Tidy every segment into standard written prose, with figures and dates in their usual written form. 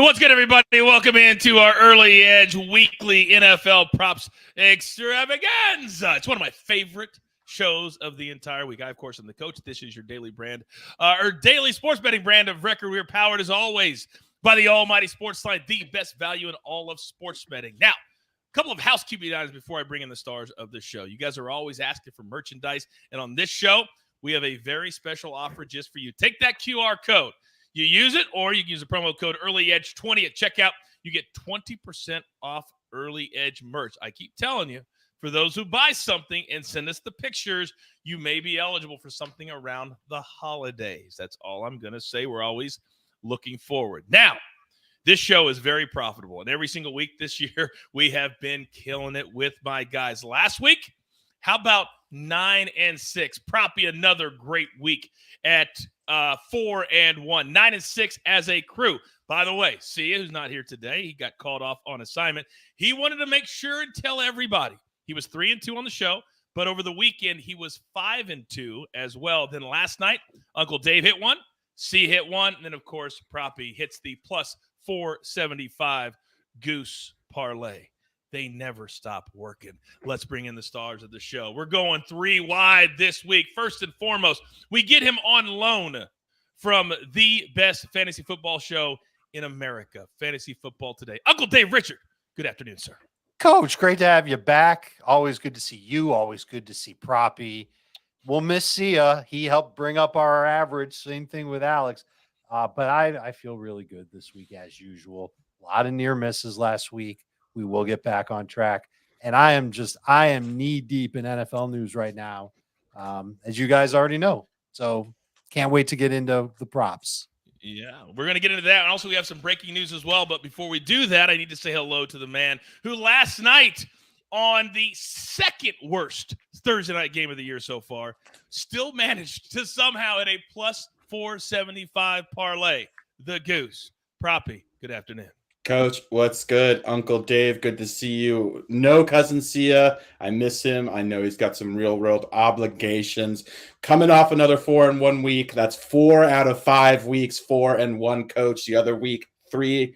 What's good, everybody? Welcome into our Early Edge weekly NFL props extravaganza. It's one of my favorite shows of the entire week. I, of course, am the coach. This is your daily brand, our daily sports betting brand of record. We are powered, as always, by the almighty SportsLine, the best value in all of sports betting. Now, a couple of housekeeping items before I bring in the stars of the show. You guys are always asking for merchandise, and on this show, we have a very special offer just for you. Take that QR code. You use it, or you can use the promo code EarlyEdge20 at checkout. You get 20% off Early Edge merch. I keep telling you, for those who buy something and send us the pictures, you may be eligible for something around the holidays. That's all I'm going to say. We're always looking forward. Now, this show is very profitable, and every single week this year, we have been killing it with my guys. Last week, how about 9-6? Probably another great week at 4-1, 9-6 as a crew. By the way, Sia, who's not here today, he got called off on assignment. He wanted to make sure and tell everybody he was 3-2 on the show, but over the weekend he was 5-2 as well. Then last night, Uncle Dave hit one, C hit one, and then of course Proppy hits the plus 475 goose parlay. They never stop working. Let's bring in the stars of the show. We're going 3 wide this week. First and foremost, we get him on loan from the best fantasy football show in America, Fantasy Football Today. Uncle Dave Richard, good afternoon, sir. Coach, great to have you back. Always good to see you. Always good to see Proppy. We'll miss Sia. He helped bring up our average. Same thing with Alex. But I feel really good this week as usual. A lot of near misses last week. We will get back on track. And I am knee deep in NFL news right now, as you guys already know. So can't wait to get into the props. Yeah, we're going to get into that. And also, we have some breaking news as well. But before we do that, I need to say hello to the man who last night, on the second worst Thursday night game of the year so far, still managed to somehow hit a plus 475 parlay. The Goose. Proppy, good afternoon. Coach, what's good? Uncle Dave, good to see you. No cousin Sia. I miss him. I know he's got some real-world obligations. Coming off another 4-1 week. That's 4 out of 5 weeks, 4-1, Coach. The other week, 3-2.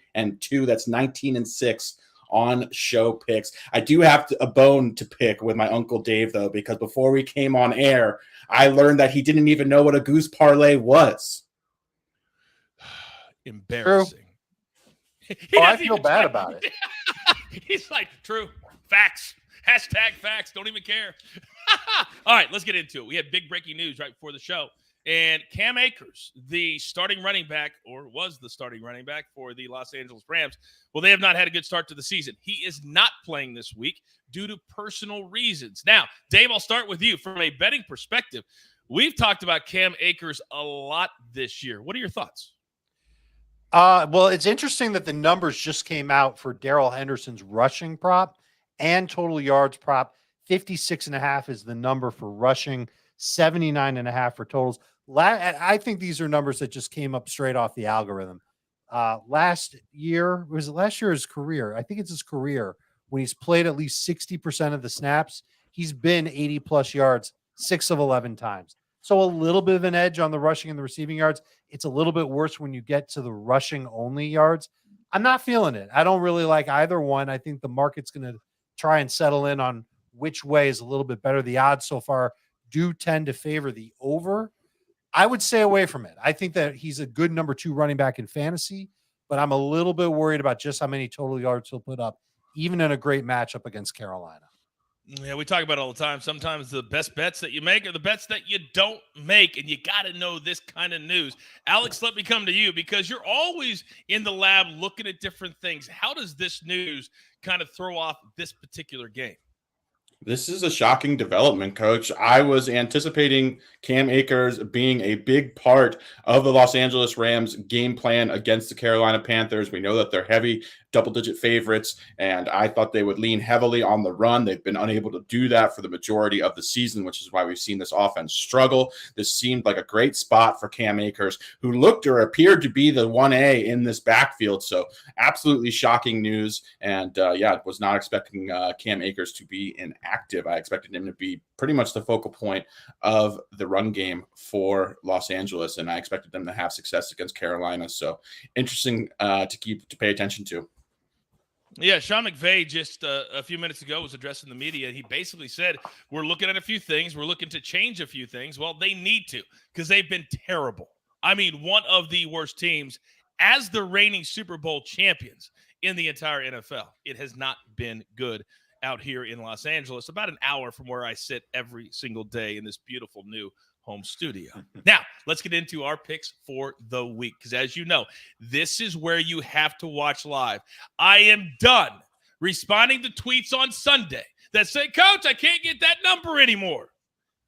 That's 19-6 on show picks. I do have a bone to pick with my Uncle Dave, though, because before we came on air, I learned that he didn't even know what a goose parlay was. Embarrassing. True. I feel bad about it. He's like, true, facts, hashtag facts, don't even care. All right, let's get into it. We had big breaking news right before the show. And Cam Akers, the starting running back, or was the starting running back for the Los Angeles Rams, well, they have not had a good start to the season. He is not playing this week due to personal reasons. Now, Dave, I'll start with you. From a betting perspective, we've talked about Cam Akers a lot this year. What are your thoughts? Well, it's interesting that the numbers just came out for Daryl Henderson's rushing prop and total yards prop. 56.5 is the number for rushing, 79.5 for totals. I think these are numbers that just came up straight off the algorithm. Last year, was it last year or his career? I think it's his career. When he's played at least 60% of the snaps, he's been 80-plus yards 6 of 11 times. So a little bit of an edge on the rushing and the receiving yards. It's a little bit worse when you get to the rushing only yards. I'm not feeling it. I don't really like either one. I think the market's going to try and settle in on which way is a little bit better. The odds so far do tend to favor the over. I would stay away from it. I think that he's a good number 2 running back in fantasy, but I'm a little bit worried about just how many total yards he'll put up, even in a great matchup against Carolina. Yeah, we talk about it all the time. Sometimes the best bets that you make are the bets that you don't make, and you got to know this kind of news. Alex, let me come to you because you're always in the lab looking at different things. How does this news kind of throw off this particular game? This is a shocking development, Coach. I was anticipating Cam Akers being a big part of the Los Angeles Rams game plan against the Carolina Panthers. We know that they're heavy double-digit favorites, and I thought they would lean heavily on the run. They've been unable to do that for the majority of the season, which is why we've seen this offense struggle. This seemed like a great spot for Cam Akers, who looked or appeared to be the 1A in this backfield. So absolutely shocking news. And was not expecting Cam Akers to be inactive. I expected him to be pretty much the focal point of the run game for Los Angeles, and I expected them to have success against Carolina. So interesting to pay attention to. Yeah, Sean McVay just a few minutes ago was addressing the media. He basically said, we're looking at a few things. We're looking to change a few things. Well, they need to, because they've been terrible. I mean, one of the worst teams as the reigning Super Bowl champions in the entire NFL. It has not been good out here in Los Angeles, about an hour from where I sit every single day in this beautiful new home studio. Now, let's get into our picks for the week, because as you know, this is where you have to watch live. I am done responding to tweets on Sunday that say, Coach, I can't get that number anymore,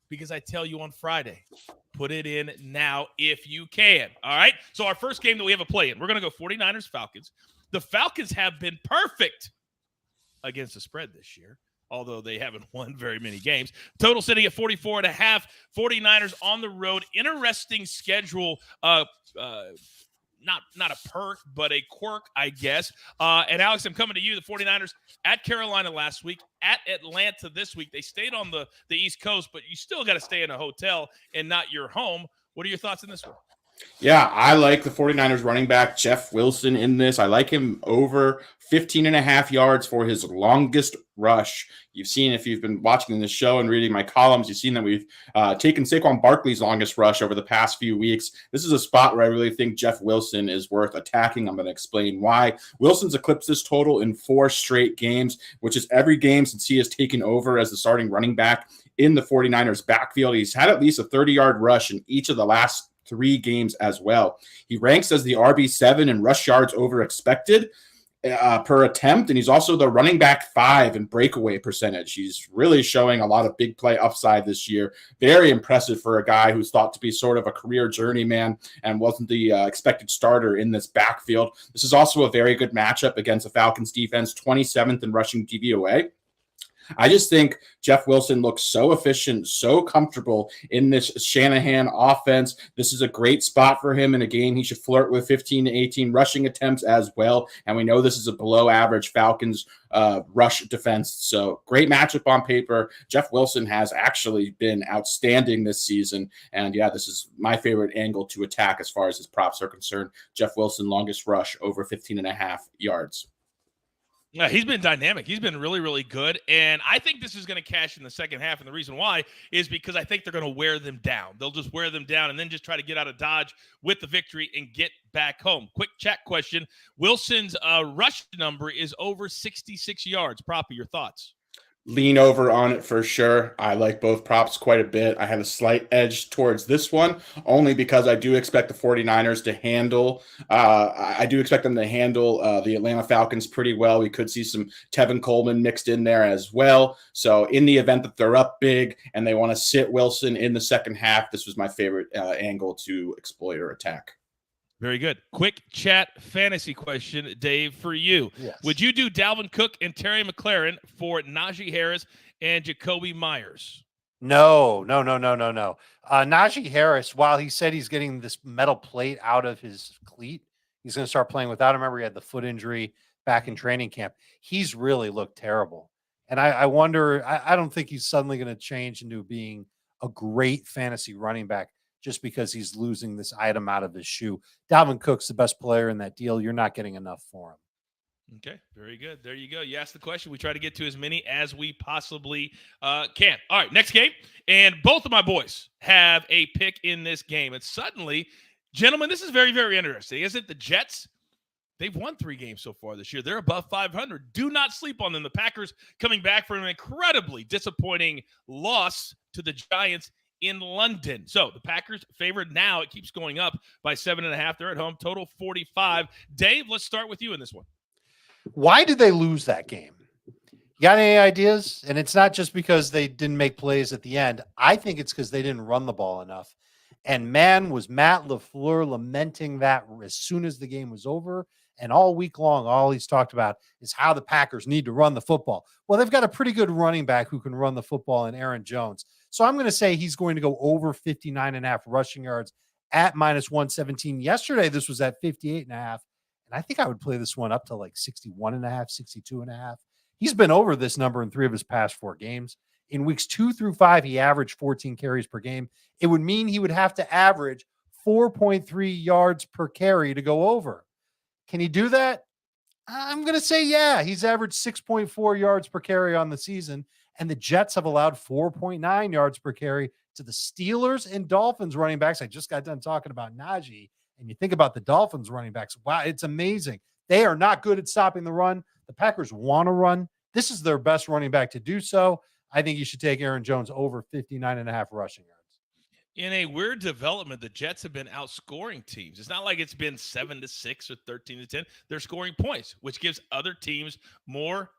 because I tell you on Friday, put it in now if you can. All right? So our first game that we have a play in, we're going to go 49ers-Falcons. The Falcons have been perfect against the spread this year, although they haven't won very many games. Total sitting at 44.5. 49ers on the road. Interesting schedule. Not a perk, but a quirk, I guess. And Alex, I'm coming to you. The 49ers at Carolina last week, at Atlanta this week. They stayed on the East Coast, but you still got to stay in a hotel and not your home. What are your thoughts on this one? Yeah, I like the 49ers running back, Jeff Wilson, in this. I like him over 15.5 yards for his longest rush. You've seen, if you've been watching this show and reading my columns, you've seen that we've taken Saquon Barkley's longest rush over the past few weeks. This is a spot where I really think Jeff Wilson is worth attacking. I'm going to explain why. Wilson's eclipsed this total in 4 straight games, which is every game since he has taken over as the starting running back in the 49ers backfield. He's had at least a 30-yard rush in each of the last 3 games as well. He ranks as the RB7 in rush yards over expected per attempt, and he's also the running back 5 in breakaway percentage. He's really showing a lot of big play upside this year. Very impressive for a guy who's thought to be sort of a career journeyman and wasn't the expected starter in this backfield. This is also a very good matchup against the Falcons defense, 27th in rushing DVOA. I just think Jeff Wilson looks so efficient, so comfortable in this Shanahan offense. This is a great spot for him in a game. He should flirt with 15 to 18 rushing attempts as well. And we know this is a below average Falcons rush defense. So great matchup on paper. Jeff Wilson has actually been outstanding this season. And yeah, this is my favorite angle to attack as far as his props are concerned. Jeff Wilson, longest rush over 15.5 yards. Yeah, he's been dynamic. He's been really, really good. And I think this is going to cash in the second half. And the reason why is because I think they're going to wear them down. They'll just wear them down and then just try to get out of Dodge with the victory and get back home. Quick chat question. Wilson's rush number is over 66 yards. Proppy, your thoughts? Lean over on it for sure. I like both props quite a bit. I have a slight edge towards this one only because I do expect the 49ers to handle the Atlanta Falcons pretty well. We could see some Tevin Coleman mixed in there as well. So in the event that they're up big and they want to sit Wilson in the second half, this was my favorite angle to exploit or attack. Very good. Quick chat fantasy question, Dave, for you. Yes. Would you do Dalvin Cook and Terry McLaurin for Najee Harris and Jacoby Myers? No. Najee Harris, while he said he's getting this metal plate out of his cleat, he's going to start playing without him. Remember, he had the foot injury back in training camp. He's really looked terrible. And I wonder, I don't think he's suddenly going to change into being a great fantasy running back just because he's losing this item out of his shoe. Dalvin Cook's the best player in that deal. You're not getting enough for him. Okay, very good. There you go. You asked the question. We try to get to as many as we possibly can. All right, next game. And both of my boys have a pick in this game. And suddenly, gentlemen, this is very, very interesting, isn't it? The Jets, they've won 3 games so far this year. They're above 500. Do not sleep on them. The Packers coming back from an incredibly disappointing loss to the Giants in London. So the Packers favored now. It keeps going up by 7.5. They're at home. Total 45. Dave, let's start with you in this one. Why did they lose that game? You got any ideas? And it's not just because they didn't make plays at the end. I think it's because they didn't run the ball enough. And man, was Matt LaFleur lamenting that as soon as the game was over. And all week long, all he's talked about is how the Packers need to run the football. Well, they've got a pretty good running back who can run the football in Aaron Jones. So I'm going to say he's going to go over 59.5 rushing yards at -117. Yesterday, this was at 58.5. And I think I would play this one up to like 61.5, 62.5. He's been over this number in 3 of his past 4 games. In weeks 2 through 5, he averaged 14 carries per game. It would mean he would have to average 4.3 yards per carry to go over. Can he do that? I'm going to say, yeah. He's averaged 6.4 yards per carry on the season, and the Jets have allowed 4.9 yards per carry to the Steelers and Dolphins running backs. I just got done talking about Najee, and you think about the Dolphins running backs. Wow, it's amazing. They are not good at stopping the run. The Packers want to run. This is their best running back to do so. I think you should take Aaron Jones over 59.5 rushing yards. In a weird development, the Jets have been outscoring teams. It's not like it's been 7-6 or 13-10. They're scoring points, which gives other teams more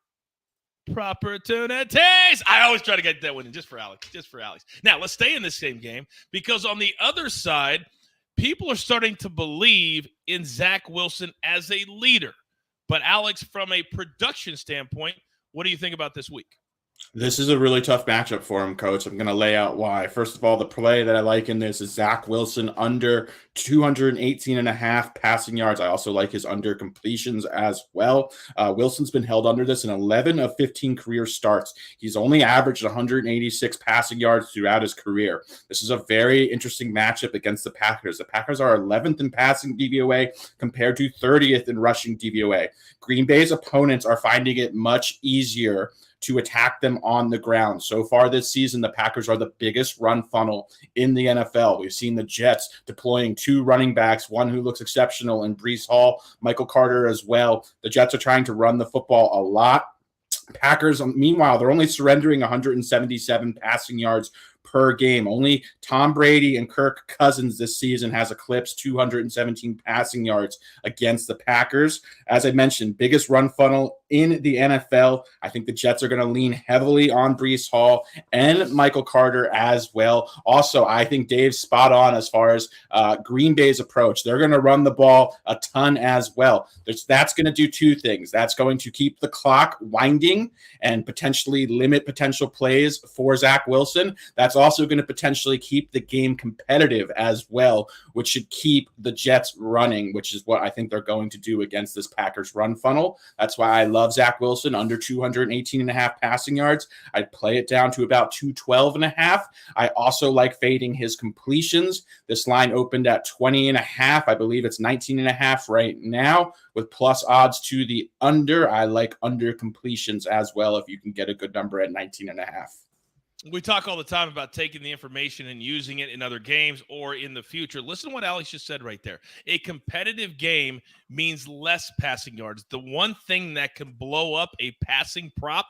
opportunities. I always try to get that one in just for Alex. Now, let's stay in this same game because on the other side, people are starting to believe in Zach Wilson as a leader. But Alex, from a production standpoint, what do you think about this week? This is a really tough matchup for him, Coach. I'm going to lay out why. First of all, the play that I like in this is Zach Wilson under 218.5 passing yards. I also like his under completions as well. Wilson's been held under this in 11 of 15 career starts. He's only averaged 186 passing yards throughout his career. This is a very interesting matchup against the Packers. The Packers are 11th in passing DVOA compared to 30th in rushing DVOA. Green Bay's opponents are finding it much easier to attack them on the ground. So far this season, the Packers are the biggest run funnel in the NFL. We've seen the Jets deploying 2 running backs, one who looks exceptional in Breece Hall, Michael Carter as well. The Jets are trying to run the football a lot. Packers, meanwhile, they're only surrendering 177 passing yards per game. Only Tom Brady and Kirk Cousins this season has eclipsed 217 passing yards against the Packers. As I mentioned, biggest run funnel in the NFL. I think the Jets are going to lean heavily on Breece Hall and Michael Carter as well. Also, I think Dave's spot on as far as Green Bay's approach. They're going to run the ball a ton as well. That's going to do 2 things. That's going to keep the clock winding and potentially limit potential plays for Zach Wilson. That's also going to potentially keep the game competitive as well, which should keep the Jets running, which is what I think they're going to do against this Packers run funnel. That's why I love Zach Wilson under 218.5 passing yards. I'd play it down to about 212.5. I also like fading his completions. This line opened at 20.5. I believe it's 19.5 right now with plus odds to the under. I like under completions as well if you can get a good number at 19.5. We talk all the time about taking the information and using it in other games or in the future. Listen to what Alex just said right there. A competitive game means less passing yards. The one thing that can blow up a passing prop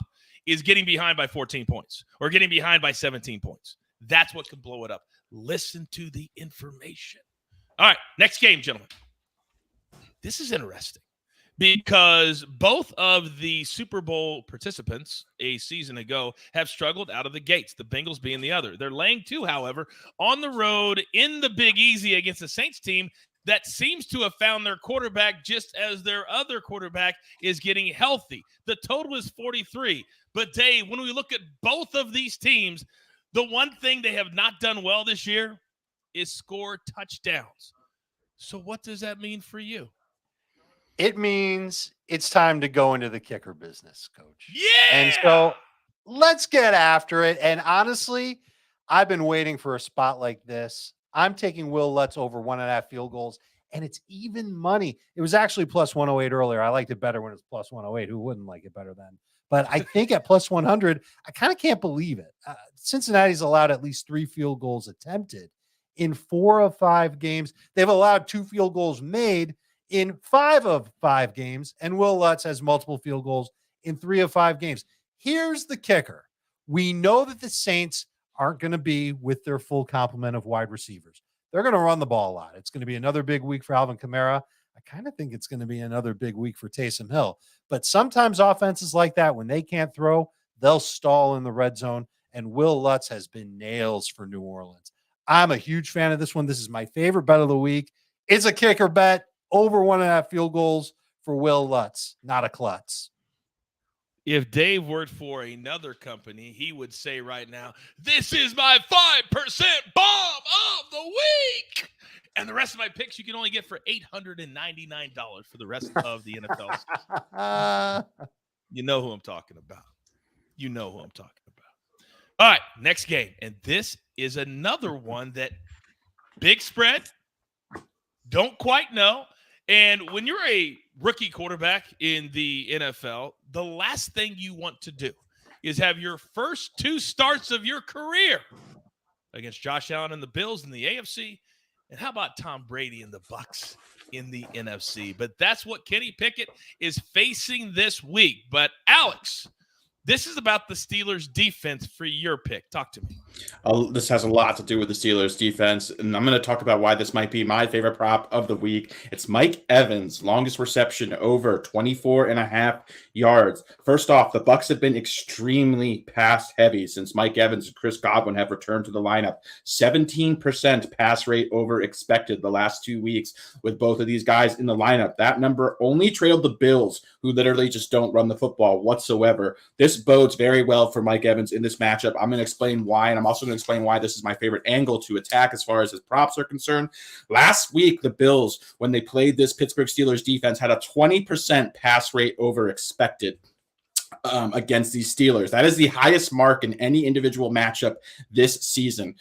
is getting behind by 14 points or getting behind by 17 points. That's what can blow it up. Listen to the information. All right, next game, gentlemen. This is interesting because both of the Super Bowl participants a season ago have struggled out of the gates, the Bengals being the other. They're laying 2, however, on the road in the Big Easy against the Saints team that seems to have found their quarterback just as their other quarterback is getting healthy. The total is 43. But, Dave, when we look at both of these teams, the one thing they have not done well this year is score touchdowns. So what does that mean for you? It means it's time to go into the kicker business, Coach. Yeah. And so let's get after it. And honestly, I've been waiting for a spot like this. I'm taking Will Lutz over 1.5 field goals, and it's even money. It was actually plus 108 earlier. I liked it better when it was plus 108. Who wouldn't like it better then? But I think at plus 100, I kind of can't believe it. Cincinnati's allowed at least 3 field goals attempted in 4 of 5 games. They've allowed 2 field goals made in 5 of 5 games, and Will Lutz has multiple field goals in 3 of 5 games. Here's the kicker. We know that the Saints aren't going to be with their full complement of wide receivers. They're going to run the ball a lot. It's going to be another big week for Alvin Kamara. I kind of think it's going to be another big week for Taysom Hill. But sometimes offenses like that, when they can't throw, they'll stall in the red zone, and Will Lutz has been nails for New Orleans. I'm a huge fan of this one. This is my favorite bet of the week. It's a kicker bet. Over 1.5 field goals for Will Lutz, not a klutz. If Dave worked for another company, he would say right now, this is my 5% bomb of the week. And the rest of my picks you can only get for $899 for the rest of the NFL season. You know who I'm talking about. You know who I'm talking about. All right, next game. And this is another one that big spread, don't quite know. And when you're a rookie quarterback in the NFL, the last thing you want to do is have your first two starts of your career against Josh Allen and the Bills in the AFC. And how about Tom Brady and the Bucs in the NFC? But that's what Kenny Pickett is facing this week. But Alex, this is about the Steelers defense for your pick. Talk to me. This has a lot to do with the Steelers defense, and I'm going to talk about why this might be my favorite prop of the week. It's Mike Evans, longest reception over 24.5 yards. First off, the Bucs have been extremely pass heavy since Mike Evans and Chris Godwin have returned to the lineup. 17% pass rate over expected the last 2 weeks with both of these guys in the lineup. That number only trailed the Bills, who literally just don't run the football whatsoever. This bodes very well for Mike Evans in this matchup. I'm going to explain why, and I'm also going to explain why this is my favorite angle to attack as far as his props are concerned. Last week, the Bills, when they played this Pittsburgh Steelers defense, had a 20% pass rate over expected against these Steelers. That is the highest mark in any individual matchup this season.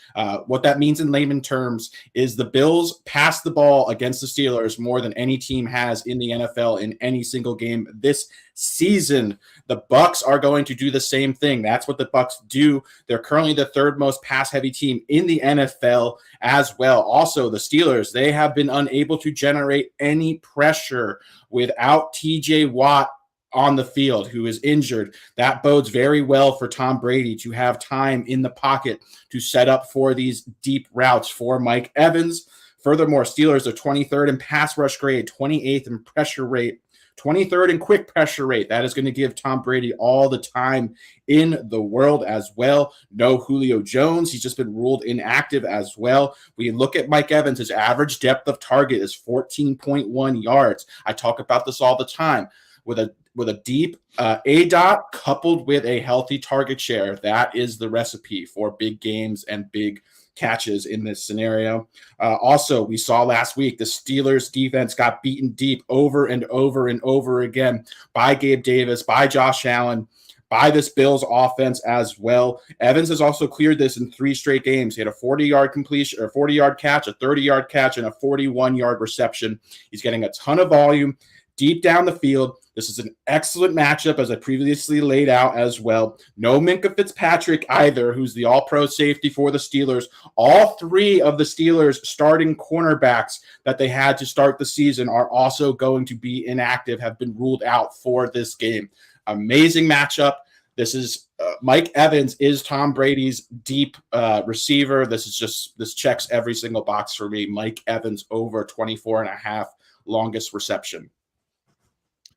What that means in layman terms is the Bills pass the ball against the Steelers more than any team has in the NFL in any single game this season. The Bucs are going to do the same thing. That's what the Bucs do. They're currently the third most pass-heavy team in the NFL as well. Also, the Steelers, they have been unable to generate any pressure without TJ Watt on the field, who is injured. That bodes very well for Tom Brady to have time in the pocket to set up for these deep routes for Mike Evans. Furthermore, Steelers are 23rd in pass rush grade, 28th in pressure rate, 23rd in quick pressure rate. That is going to give Tom Brady all the time in the world as well. No Julio Jones. He's just been ruled inactive as well. We look at Mike Evans. His average depth of target is 14.1 yards. I talk about this all the time. With a deep A-dot coupled with a healthy target share, that is the recipe for big games and big catches in this scenario. Also, we saw last week the Steelers defense got beaten deep over and over and over again by Gabe Davis, by Josh Allen, by this Bills offense as well. Evans has also cleared this in 3 straight games. He had a 40-yard completion, or 40-yard catch, a 30-yard catch, and a 41-yard reception. He's getting a ton of volume deep down the field. This is an excellent matchup, as I previously laid out as well. No Minkah Fitzpatrick either, who's the all-pro safety for the Steelers. All 3 of the Steelers' starting cornerbacks that they had to start the season are also going to be inactive, have been ruled out for this game. Amazing matchup. This is Mike Evans is Tom Brady's deep receiver. This checks every single box for me. Mike Evans over 24.5 longest reception.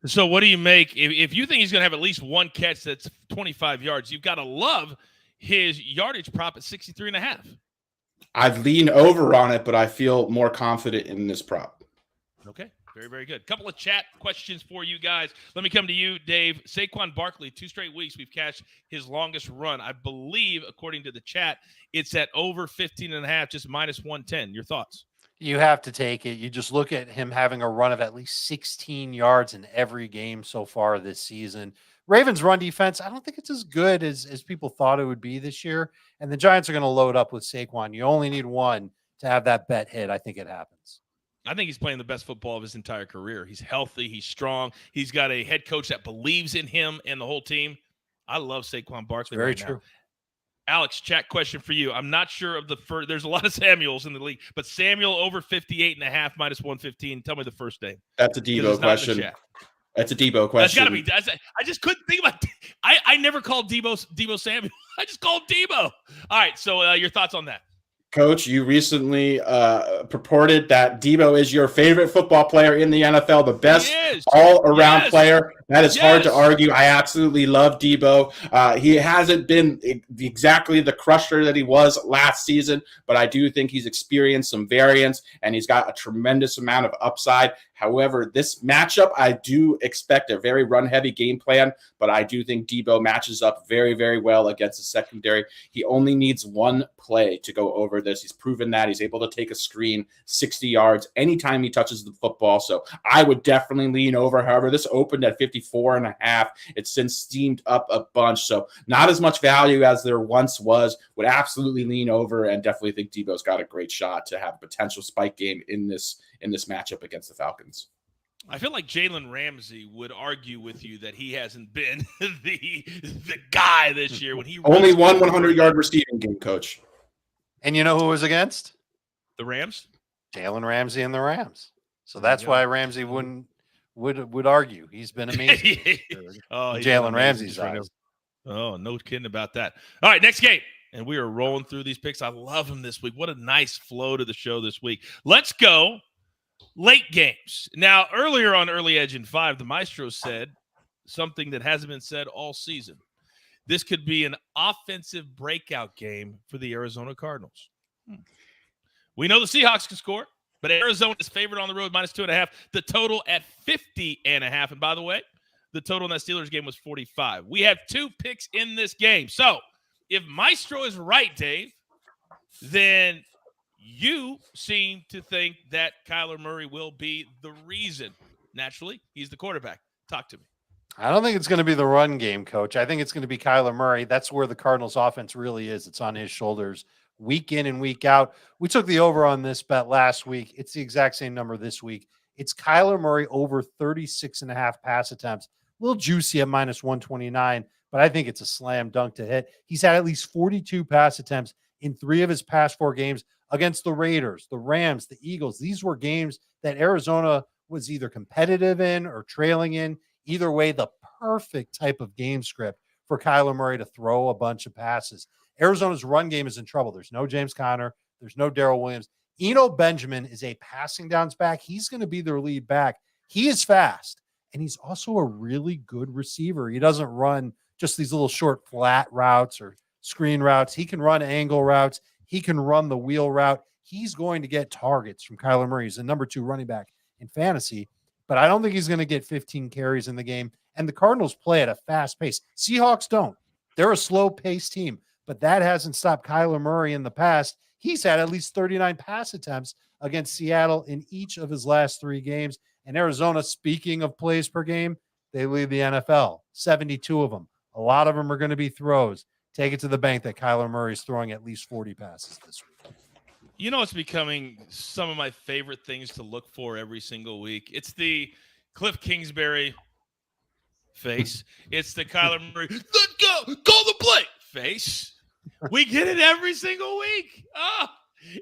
So what do you make if you think he's going to have at least one catch that's 25 yards? You've got to love his yardage prop at 63.5. I'd lean over on it, but I feel more confident in this prop. Okay, very, very good. Couple of chat questions for you guys. Let me come to you, Dave. Saquon Barkley, 2 straight weeks we've cashed his longest run. I believe, according to the chat, it's at over 15.5, just minus 110. Your thoughts? You have to take it. You just look at him having a run of at least 16 yards in every game so far this season. Ravens run defense, I don't think it's as good as people thought it would be this year. And the Giants are going to load up with Saquon. You only need one to have that bet hit. I think it happens. I think he's playing the best football of his entire career. He's healthy. He's strong. He's got a head coach that believes in him and the whole team. I love Saquon Barkley. Very right true. Now. Alex, chat question for you. I'm not sure of the first. There's a lot of Samuels in the league, but Samuel over 58.5 minus 115. Tell me the first name. That's a Debo question. That's a Debo question. That's got to be. I just couldn't think about. I never called Debo Samuel. I just called Debo. All right. So your thoughts on that? Coach, you recently purported that Debo is your favorite football player in the NFL, the best all-around player. That is hard to argue. I absolutely love Debo. He hasn't been exactly the crusher that he was last season, but I do think he's experienced some variance, and he's got a tremendous amount of upside. However, this matchup, I do expect a very run-heavy game plan, but I do think Debo matches up very, very well against the secondary. He only needs one play to go over this. He's proven that. He's able to take a screen 60 yards anytime he touches the football. So I would definitely lean over. However, this opened at 54.5. It's since steamed up a bunch. So not as much value as there once was. Would absolutely lean over and definitely think Debo's got a great shot to have a potential spike game in this matchup against the Falcons. I feel like Jalen Ramsey would argue with you that he hasn't been the guy this year when he only one 100-yard receiving game, Coach. And you know who it was against? The Rams? Jalen Ramsey and the Rams. So that's why Ramsey would argue. He's been amazing. Jalen Ramsey's eyes. Oh, no kidding about that. All right, next game. And we are rolling through these picks. I love them this week. What a nice flow to the show this week. Let's go late games. Now, earlier on Early Edge in 5, the Maestro said something that hasn't been said all season. This could be an offensive breakout game for the Arizona Cardinals. We know the Seahawks can score, but Arizona is favored on the road, -2.5. The total at 50.5. And by the way, the total in that Steelers game was 45. We have 2 picks in this game. So if Maestro is right, Dave, then you seem to think that Kyler Murray will be the reason. Naturally, he's the quarterback. Talk to me. I don't think it's going to be the run game, Coach. I think it's going to be Kyler Murray. That's where the Cardinals offense really is. It's on his shoulders week in and week out. We took the over on this bet last week. It's the exact same number this week. It's Kyler Murray over 36.5 pass attempts. A little juicy at -129, but I think it's a slam dunk to hit. He's had at least 42 pass attempts in 3 of his past 4 games against the Raiders, the Rams, the Eagles. These were games that Arizona was either competitive in or trailing in. Either way, the perfect type of game script for Kyler Murray to throw a bunch of passes. Arizona's run game is in trouble. There's no James Conner. There's no Darrell Williams. Eno Benjamin is a passing downs back. He's going to be their lead back. He is fast, and he's also a really good receiver. He doesn't run just these little short flat routes or screen routes. He can run angle routes. He can run the wheel route. He's going to get targets from Kyler Murray. He's the number 2 running back in fantasy, but I don't think he's going to get 15 carries in the game. And the Cardinals play at a fast pace. Seahawks don't. They're a slow-paced team, but that hasn't stopped Kyler Murray in the past. He's had at least 39 pass attempts against Seattle in each of his last 3 games. And Arizona, speaking of plays per game, they lead the NFL, 72 of them. A lot of them are going to be throws. Take it to the bank that Kyler Murray's throwing at least 40 passes this week. You know, it's becoming some of my favorite things to look for every single week. It's the Cliff Kingsbury face. It's the Kyler Murray, let's go, call the play face. We get it every single week. Oh,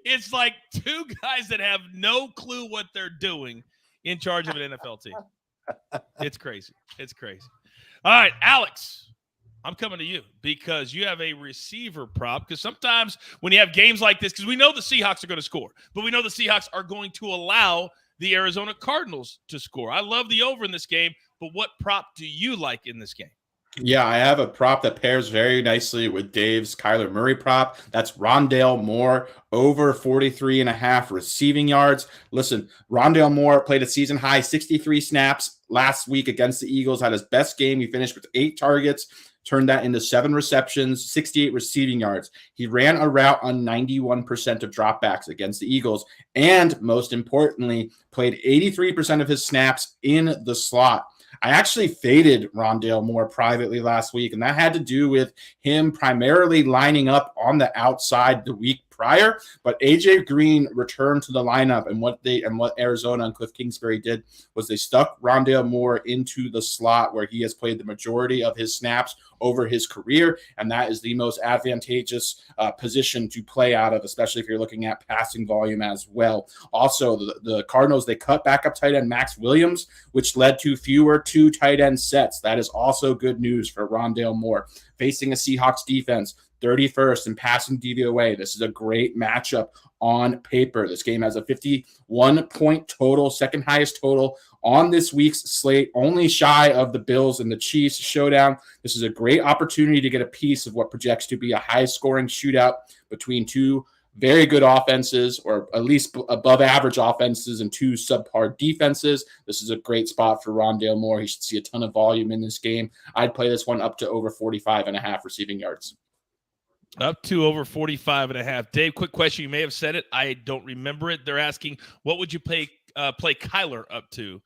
it's like 2 guys that have no clue what they're doing in charge of an NFL team. It's crazy. It's crazy. All right, Alex, I'm coming to you because you have a receiver prop. Because sometimes when you have games like this, because we know the Seahawks are going to score, but we know the Seahawks are going to allow the Arizona Cardinals to score. I love the over in this game, but what prop do you like in this game? Yeah, I have a prop that pairs very nicely with Dave's Kyler Murray prop. That's Rondell Moore, over 43.5 receiving yards. Listen, Rondell Moore played a season-high 63 snaps last week against the Eagles, had his best game. He finished with 8 targets, turned that into 7 receptions, 68 receiving yards. He ran a route on 91% of dropbacks against the Eagles, and most importantly, played 83% of his snaps in the slot. I actually faded Rondell Moore privately last week, and that had to do with him primarily lining up on the outside the week prior. But AJ Green returned to the lineup, and what Arizona and Cliff Kingsbury did was they stuck Rondell Moore into the slot where he has played the majority of his snaps over his career, and that is the most advantageous position to play out of, especially if you're looking at passing volume as well. Also, the Cardinals, they cut backup tight end Max Williams, which led to fewer 2 tight end sets. That is also good news for Rondell Moore. Facing a Seahawks defense, 31st in passing DVOA. This is a great matchup on paper. This game has a 51-point total, second highest total on this week's slate, only shy of the Bills and the Chiefs showdown. This is a great opportunity to get a piece of what projects to be a high-scoring shootout between 2 very good offenses, or at least above average offenses, and 2 subpar defenses. This is a great spot for Rondell Moore. He should see a ton of volume in this game. I'd play this one up to over 45.5 receiving yards. Up to over 45.5. Dave, quick question. You may have said it. I don't remember it. They're asking, what would you play Kyler up to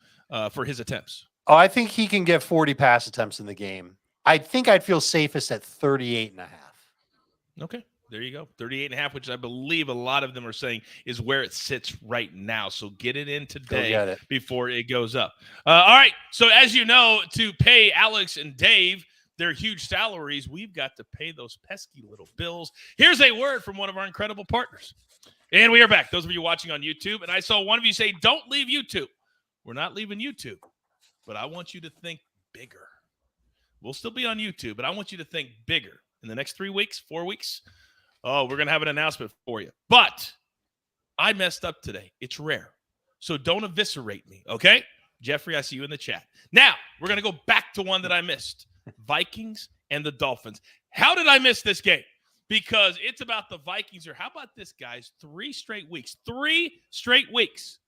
for his attempts? Oh, I think he can get 40 pass attempts in the game. I think I'd feel safest at 38.5. Okay, there you go. 38.5, which I believe a lot of them are saying is where it sits right now. So get it in today before it goes up. All right, so as you know, to pay Alex and Dave their huge salaries, we've got to pay those pesky little bills. Here's a word from one of our incredible partners. And we are back. Those of you watching on YouTube, and I saw one of you say, don't leave YouTube. We're not leaving YouTube, but I want you to think bigger. We'll still be on YouTube, but I want you to think bigger. In the next 3 weeks, 4 weeks, we're going to have an announcement for you. But I messed up today. It's rare. So don't eviscerate me, okay? Jeffrey, I see you in the chat. Now, we're going to go back to one that I missed. Vikings and the Dolphins. How did I miss this game? Because it's about the Vikings. Or how about this, guys? 3 straight weeks. 3 straight weeks.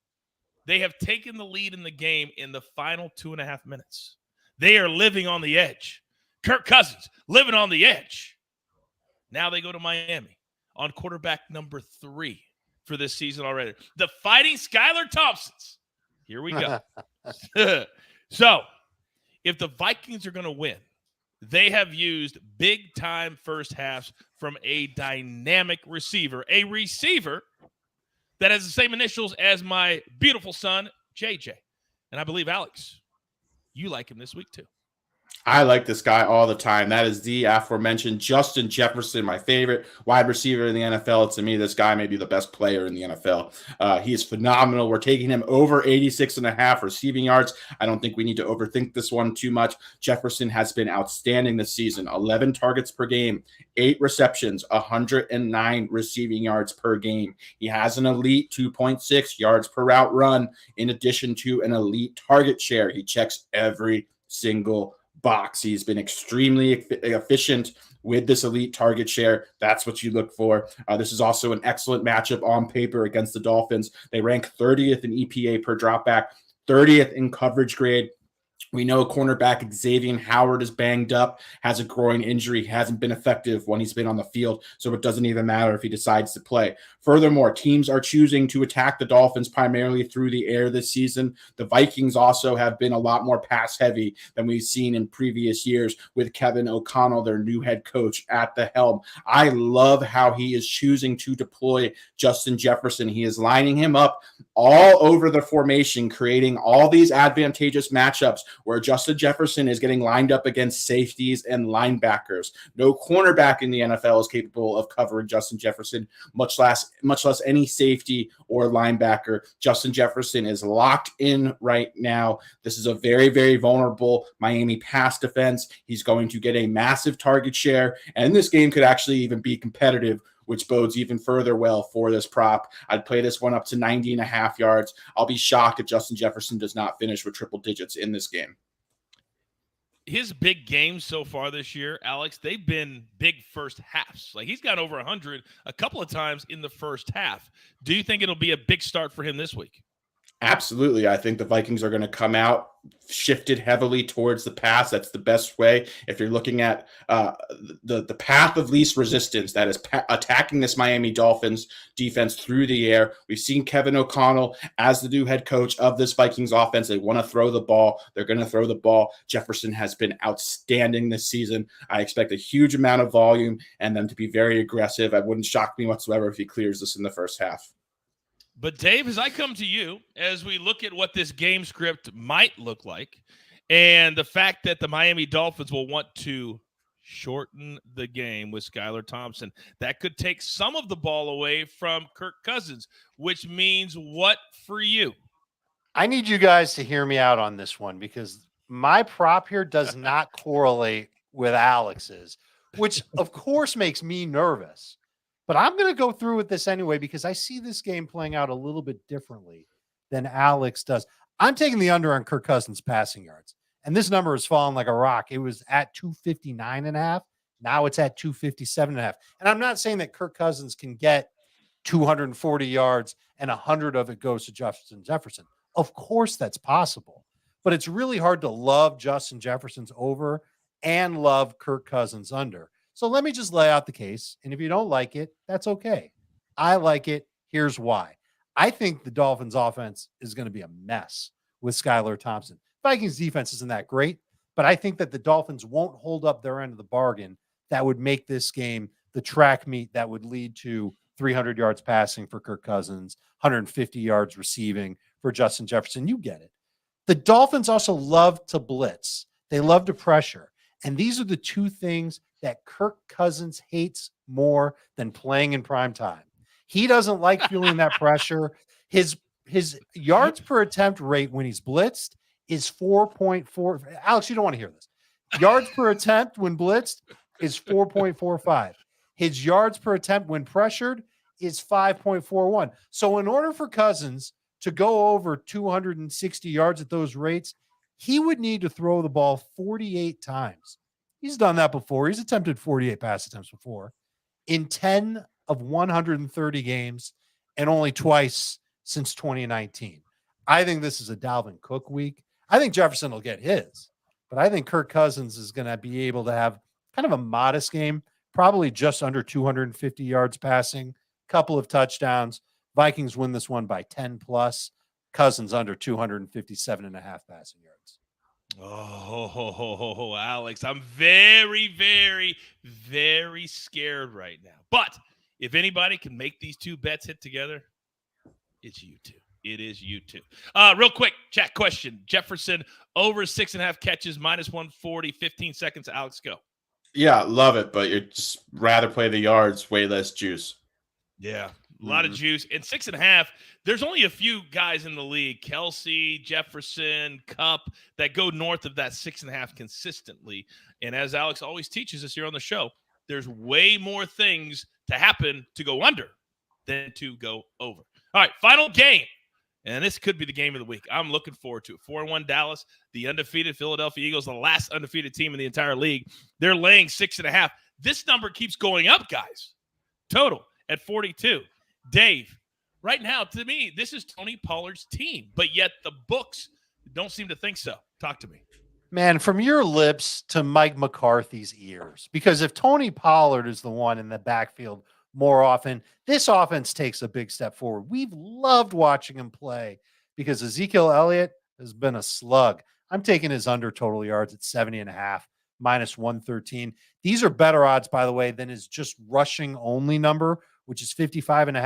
They have taken the lead in the game in the final 2.5 minutes. They are living on the edge. Kirk Cousins living on the edge. Now they go to Miami on quarterback number 3 for this season already. The Fighting Skylar Thompsons. Here we go. So, if the Vikings are going to win, they have used big-time first halves from a dynamic receiver, a receiver that has the same initials as my beautiful son, JJ. And I believe, Alex, you like him this week too. I like this guy all the time. That is the aforementioned Justin Jefferson, my favorite wide receiver in the NFL. To me, this guy may be the best player in the NFL. He is phenomenal. We're taking him over 86.5 receiving yards. I don't think we need to overthink this one too much. Jefferson has been outstanding this season. 11 targets per game, 8 receptions, 109 receiving yards per game. He has an elite 2.6 yards per route run, in addition to an elite target share. He checks every single box. He's been extremely efficient with this elite target share. That's what you look for. This is also an excellent matchup on paper against the Dolphins. They rank 30th in EPA per dropback, 30th in coverage grade. We know cornerback Xavier Howard is banged up, has a groin injury, hasn't been effective when he's been on the field, so it doesn't even matter if he decides to play. Furthermore, teams are choosing to attack the Dolphins primarily through the air this season. The Vikings also have been a lot more pass-heavy than we've seen in previous years with Kevin O'Connell, their new head coach, at the helm. I love how he is choosing to deploy Justin Jefferson. He is lining him up all over the formation, creating all these advantageous matchups where Justin Jefferson is getting lined up against safeties and linebackers. No cornerback in the NFL is capable of covering Justin Jefferson, much less any safety or linebacker. Justin Jefferson is locked in right now. This is a very, very vulnerable Miami pass defense. He's going to get a massive target share, and this game could actually even be competitive, which bodes even further well for this prop. I'd play this one up to 90.5 yards. I'll be shocked if Justin Jefferson does not finish with triple digits in this game. His big games so far this year, Alex, they've been big first halves. Like, he's got over 100 a couple of times in the first half. Do you think it'll be a big start for him this week? Absolutely. I think the Vikings are going to come out shifted heavily towards the pass. That's the best way. If you're looking at the path of least resistance, that is attacking this Miami Dolphins defense through the air. We've seen Kevin O'Connell as the new head coach of this Vikings offense. They want to throw the ball. They're going to throw the ball. Jefferson has been outstanding this season. I expect a huge amount of volume and them to be very aggressive. It wouldn't shock me whatsoever if he clears this in the first half. But, Dave, as I come to you, as we look at what this game script might look like, and the fact that the Miami Dolphins will want to shorten the game with Skylar Thompson, that could take some of the ball away from Kirk Cousins, which means what for you? I need you guys to hear me out on this one, because my prop here does not correlate with Alex's, which, of course, makes me nervous. But I'm going to go through with this anyway, because I see this game playing out a little bit differently than Alex does. I'm taking the under on Kirk Cousins passing yards, and this number has fallen like a rock. It was at 259.5. Now it's at 257.5. And I'm not saying that Kirk Cousins can get 240 yards and 100 of it goes to Jefferson. Of course that's possible, but it's really hard to love Justin Jefferson's over and love Kirk Cousins under. So let me just lay out the case. And if you don't like it, that's okay. I like it. Here's why. I think the Dolphins offense is going to be a mess with Skylar Thompson. Vikings defense isn't that great, but I think that the Dolphins won't hold up their end of the bargain. That would make this game the track meet that would lead to 300 yards passing for Kirk Cousins, 150 yards receiving for Justin Jefferson. You get it. The Dolphins also love to blitz. They love to pressure. And these are the two things that Kirk Cousins hates more than playing in prime time. He doesn't like feeling that pressure. His yards per attempt rate when he's blitzed is 4.4. Alex, you don't want to hear this. Yards per attempt when blitzed is 4.45. His yards per attempt when pressured is 5.41. So in order for Cousins to go over 260 yards at those rates, he would need to throw the ball 48 times. He's done that before. He's attempted 48 pass attempts before in 10 of 130 games and only twice since 2019. I think this is a Dalvin Cook week. I think Jefferson will get his, but I think Kirk Cousins is going to be able to have kind of a modest game, probably just under 250 yards passing, couple of touchdowns. Vikings win this one by 10 plus. Cousins under 257.5 passing yards. Oh, Alex, I'm very, very, very scared right now. But if anybody can make these two bets hit together, it's you two. It is you two. Real quick, chat question. Jefferson over 6.5 catches, minus 140, 15 seconds. Alex, go. Yeah, love it, but you'd just rather play the yards, way less juice. Yeah, a lot of juice. And 6.5, there's only a few guys in the league, Kelsey, Jefferson, Kupp, that go north of that 6.5 consistently. And as Alex always teaches us here on the show, there's way more things to happen to go under than to go over. All right, final game. And this could be the game of the week. I'm looking forward to it. 4-1 Dallas, the undefeated Philadelphia Eagles, the last undefeated team in the entire league. They're laying 6.5. This number keeps going up, guys. Total at 42. Dave, right now, to me, this is Tony Pollard's team, but yet the books don't seem to think so. Talk to me. Man, from your lips to Mike McCarthy's ears, because if Tony Pollard is the one in the backfield more often, this offense takes a big step forward. We've loved watching him play because Ezekiel Elliott has been a slug. I'm taking his under total yards at 70.5, minus 113. These are better odds, by the way, than his just rushing only number, which is 55.5. And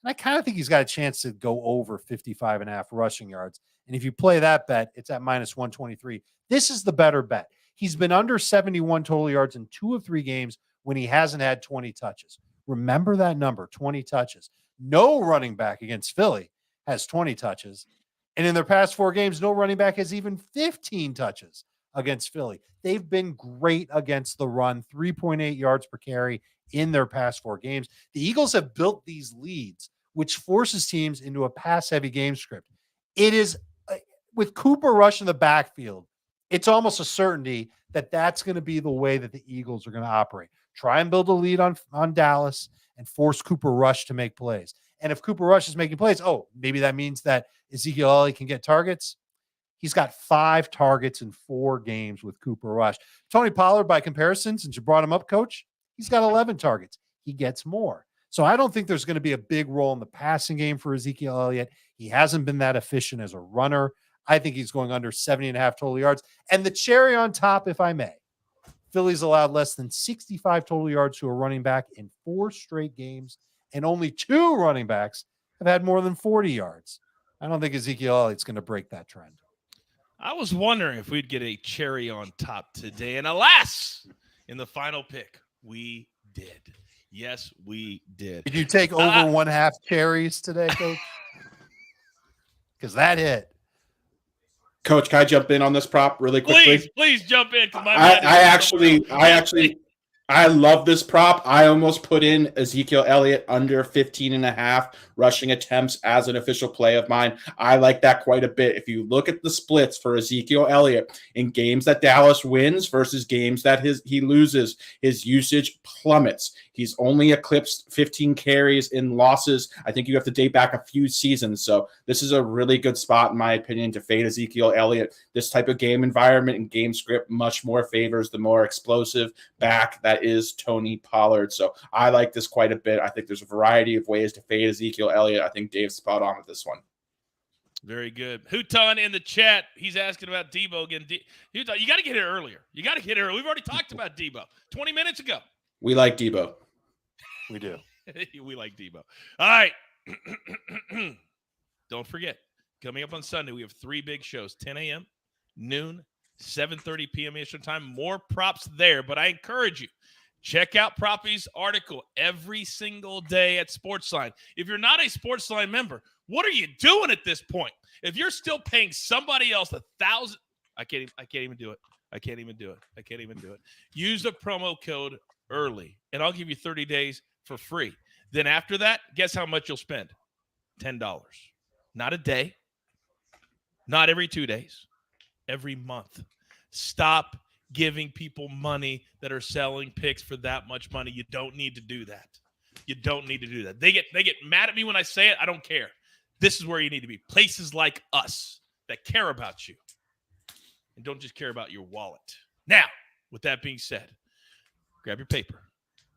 I kind of think he's got a chance to go over 55.5 rushing yards. And if you play that bet, it's at minus 123. This is the better bet. He's been under 71 total yards in 2 of 3 games when he hasn't had 20 touches. Remember that number, 20 touches. No running back against Philly has 20 touches. And in their past 4 games, no running back has even 15 touches against Philly. They've been great against the run, 3.8 yards per carry in their past 4 games. The Eagles have built these leads, which forces teams into a pass-heavy game script. It is, with Cooper Rush in the backfield, it's almost a certainty that that's going to be the way that the Eagles are going to operate. Try and build a lead on Dallas and force Cooper Rush to make plays. And if Cooper Rush is making plays, maybe that means that Ezekiel Elliott can get targets. He's got 5 targets in 4 games with Cooper Rush. Tony Pollard, by comparison, since you brought him up, Coach, he's got 11 targets. He gets more. So I don't think there's going to be a big role in the passing game for Ezekiel Elliott. He hasn't been that efficient as a runner. I think he's going under 70.5 total yards. And the cherry on top, if I may, Philly's allowed less than 65 total yards to a running back in 4 straight games, and only 2 running backs have had more than 40 yards. I don't think Ezekiel Elliott's going to break that trend. I was wondering if we'd get a cherry on top today, and alas, in the final pick, we did. Yes, we did. Did you take over 1/2 cherries today, Coach? Because that hit. Coach, can I jump in on this prop really quickly? Please jump in. I actually I love this prop. I almost put in Ezekiel Elliott under 15.5 rushing attempts as an official play of mine. I like that quite a bit. If you look at the splits for Ezekiel Elliott in games that Dallas wins versus games that he loses, his usage plummets. He's only eclipsed 15 carries in losses. I think you have to date back a few seasons. So this is a really good spot, in my opinion, to fade Ezekiel Elliott. This type of game environment and game script much more favors the more explosive back that is Tony Pollard. So I like this quite a bit. I think there's a variety of ways to fade Ezekiel Elliott. I think Dave's spot on with this one. Very good. Houton in the chat, he's asking about Debo again. Houton, you got to get here earlier. You got to get here early. We've already talked about Debo 20 minutes ago. We like Debo. We do. We like Debo. All right. Don't forget, coming up on Sunday, we have 3 big shows, 10 a.m., noon, 7:30 p.m. Eastern time. More props there, but I encourage you, check out Proppy's article every single day at SportsLine. If you're not a SportsLine member, what are you doing at this point? If you're still paying somebody else $1,000, I can't even do it. I can't even do it. Use the promo code early, and I'll give you 30 days for free. Then after that, guess how much you'll spend? $10. Not a day, not every 2 days, every month. Stop giving people money that are selling picks for that much money. You don't need to do that. They get mad at me when I say it. I don't care. This is where you need to be. Places like us that care about you and don't just care about your wallet. Now, with that being said, grab your paper,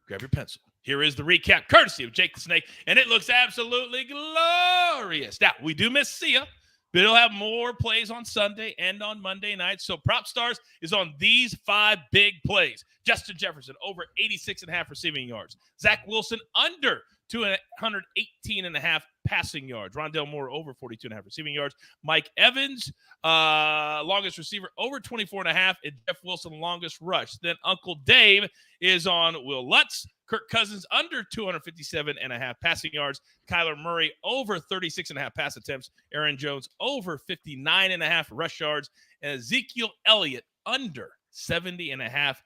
grab your pencil. Here is the recap, courtesy of Jake the Snake, and it looks absolutely glorious. Now, we do miss Sia, but he'll have more plays on Sunday and on Monday night. So PropStarz is on these 5 big plays. Justin Jefferson, over 86.5 receiving yards. Zach Wilson, under 218.5 passing yards. Rondell Moore, over 42.5 receiving yards. Mike Evans, longest receiver, over 24.5, and Jeff Wilson, longest rush. Then Uncle Dave is on Will Lutz. Kirk Cousins, under 257.5 passing yards. Kyler Murray, over 36.5 pass attempts. Aaron Jones, over 59.5 rush yards. And Ezekiel Elliott, under 70.5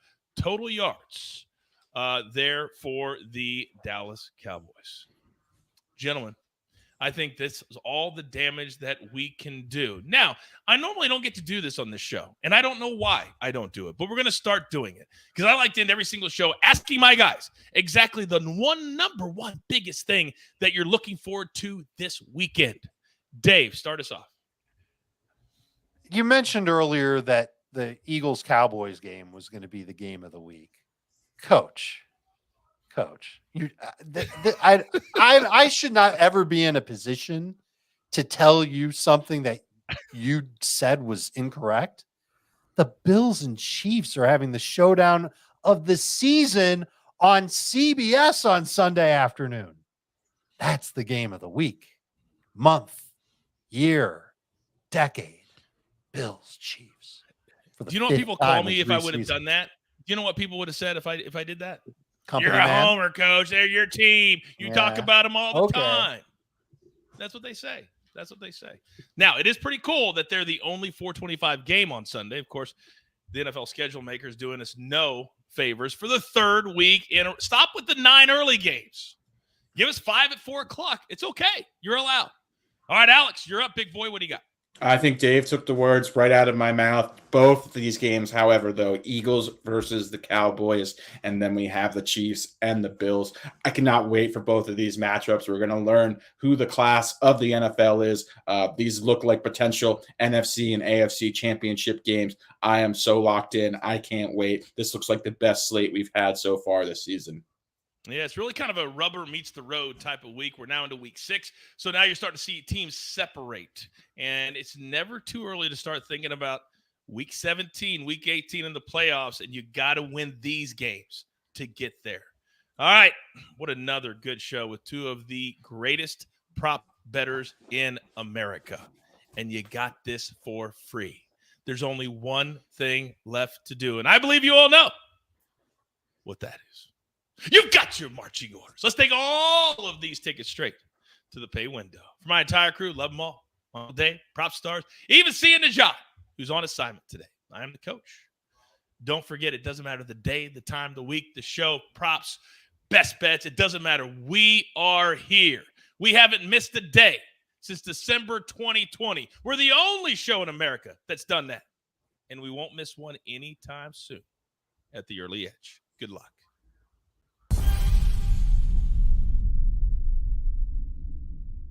total yards there for the Dallas Cowboys. Gentlemen, I think this is all the damage that we can do. Now, I normally don't get to do this on this show, and I don't know why I don't do it, but we're going to start doing it because I like to end every single show asking my guys exactly the number one biggest thing that you're looking forward to this weekend. Dave, start us off. You mentioned earlier that the Eagles-Cowboys game was going to be the game of the week. Coach, I should not ever be in a position to tell you something that you said was incorrect. The Bills and Chiefs are having the showdown of the season on CBS on Sunday afternoon. That's the game of the week, month, year, decade. Bills, Chiefs. Do you know what people call me if I would have done that? Do you know what people would have said if I did that? Company You're a man. homer, coach. They're your team. You talk about them all the time. That's what they say. Now, it is pretty cool that they're the only 425 game on Sunday. Of course, the NFL schedule makers doing us no favors for the 3rd week. Stop with the 9 early games. Give us 5 at 4 o'clock. It's okay. You're allowed. All right, Alex, you're up, big boy. What do you got? I think Dave took the words right out of my mouth. Both of these games, however, though, Eagles versus the Cowboys, and then we have the Chiefs and the Bills. I cannot wait for both of these matchups. We're going to learn who the class of the NFL is. These look like potential NFC and AFC championship games. I am so locked in. I can't wait. This looks like the best slate we've had so far this season. Yeah, it's really kind of a rubber meets the road type of week. We're now into week 6. So now you're starting to see teams separate. And it's never too early to start thinking about week 17, week 18 in the playoffs. And you got to win these games to get there. All right. What another good show with 2 of the greatest prop bettors in America. And you got this for free. There's only one thing left to do. And I believe you all know what that is. You've got your marching orders. Let's take all of these tickets straight to the pay window. For my entire crew, love them all. All day, PropStarz, even seeing the job who's on assignment today. I am the coach. Don't forget, it doesn't matter the day, the time, the week, the show, props, best bets. It doesn't matter. We are here. We haven't missed a day since December 2020. We're the only show in America that's done that. And we won't miss one anytime soon at the Early Edge. Good luck.